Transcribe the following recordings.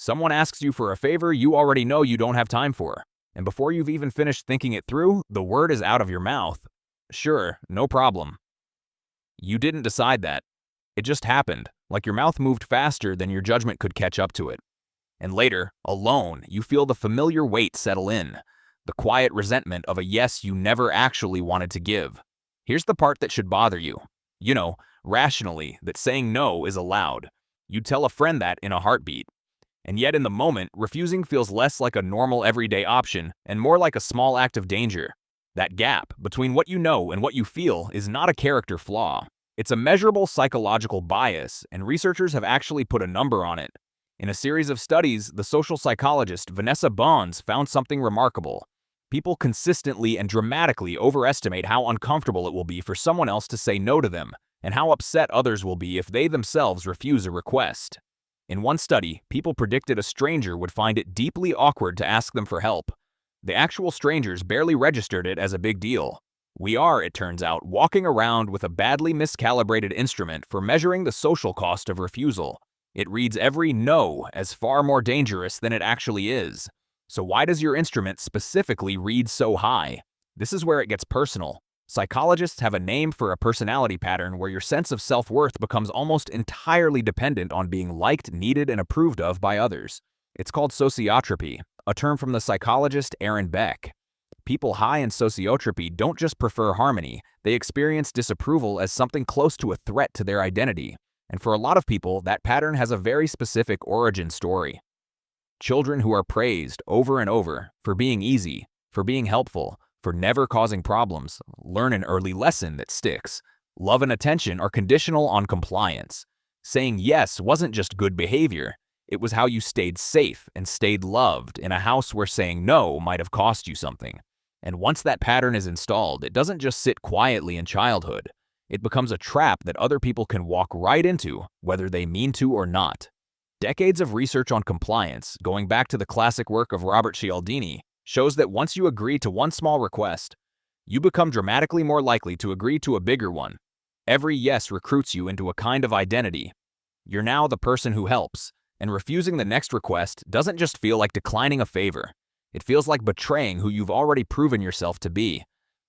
Someone asks you for a favor you already know you don't have time for, and before you've even finished thinking it through, the word is out of your mouth. Sure, no problem. You didn't decide that. It just happened, like your mouth moved faster than your judgment could catch up to it. And later, alone, you feel the familiar weight settle in, the quiet resentment of a yes you never actually wanted to give. Here's the part that should bother you. You know, rationally, that saying no is allowed. You'd tell a friend that in a heartbeat. And yet in the moment, refusing feels less like a normal everyday option and more like a small act of danger. That gap between what you know and what you feel is not a character flaw. It's a measurable psychological bias, and researchers have actually put a number on it. In a series of studies, the social psychologist Vanessa Bohns found something remarkable. People consistently and dramatically overestimate how uncomfortable it will be for someone else to say no to them, and how upset others will be if they themselves refuse a request. In one study, people predicted a stranger would find it deeply awkward to ask them for help. The actual strangers barely registered it as a big deal. We are, it turns out, walking around with a badly miscalibrated instrument for measuring the social cost of refusal. It reads every no as far more dangerous than it actually is. So why does your instrument specifically read so high? This is where it gets personal. Psychologists have a name for a personality pattern where your sense of self-worth becomes almost entirely dependent on being liked, needed, and approved of by others. It's called sociotropy, a term from the psychologist Beck. People high in sociotropy don't just prefer harmony, they experience disapproval as something close to a threat to their identity. And for a lot of people, that pattern has a very specific origin story. Children who are praised over and over for being easy, for being helpful, for never causing problems, learn an early lesson that sticks. Love and attention are conditional on compliance. Saying yes wasn't just good behavior. It was how you stayed safe and stayed loved in a house where saying no might have cost you something. And once that pattern is installed, it doesn't just sit quietly in childhood. It becomes a trap that other people can walk right into, whether they mean to or not. Decades of research on compliance, going back to the classic work of Robert Cialdini, shows that once you agree to one small request, you become dramatically more likely to agree to a bigger one. Every yes recruits you into a kind of identity. You're now the person who helps, and refusing the next request doesn't just feel like declining a favor. It feels like betraying who you've already proven yourself to be.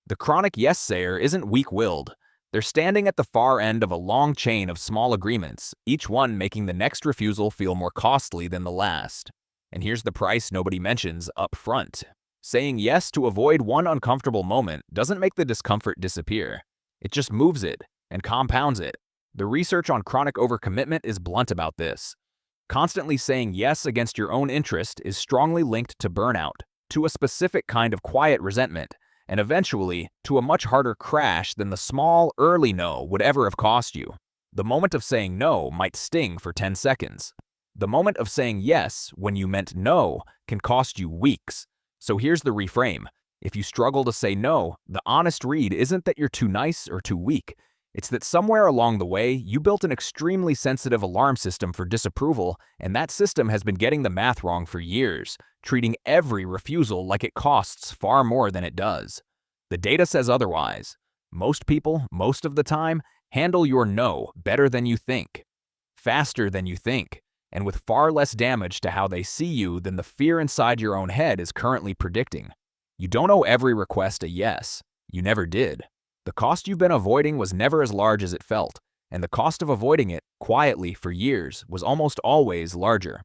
The chronic yes-sayer isn't weak-willed. They're standing at the far end of a long chain of small agreements, each one making the next refusal feel more costly than the last. And here's the price nobody mentions up front. Saying yes to avoid one uncomfortable moment doesn't make the discomfort disappear. It just moves it and compounds it. The research on chronic overcommitment is blunt about this. Constantly saying yes against your own interest is strongly linked to burnout, to a specific kind of quiet resentment, and eventually to a much harder crash than the small, early no would ever have cost you. The moment of saying no might sting for 10 seconds. The moment of saying yes when you meant no can cost you weeks. So here's the reframe. If you struggle to say no, the honest read isn't that you're too nice or too weak. It's that somewhere along the way, you built an extremely sensitive alarm system for disapproval, and that system has been getting the math wrong for years, treating every refusal like it costs far more than it does. The data says otherwise. Most people, most of the time, handle your no better than you think, faster than you think, and with far less damage to how they see you than the fear inside your own head is currently predicting. You don't owe every request a yes. You never did. The cost you've been avoiding was never as large as it felt, and the cost of avoiding it, quietly for years, was almost always larger.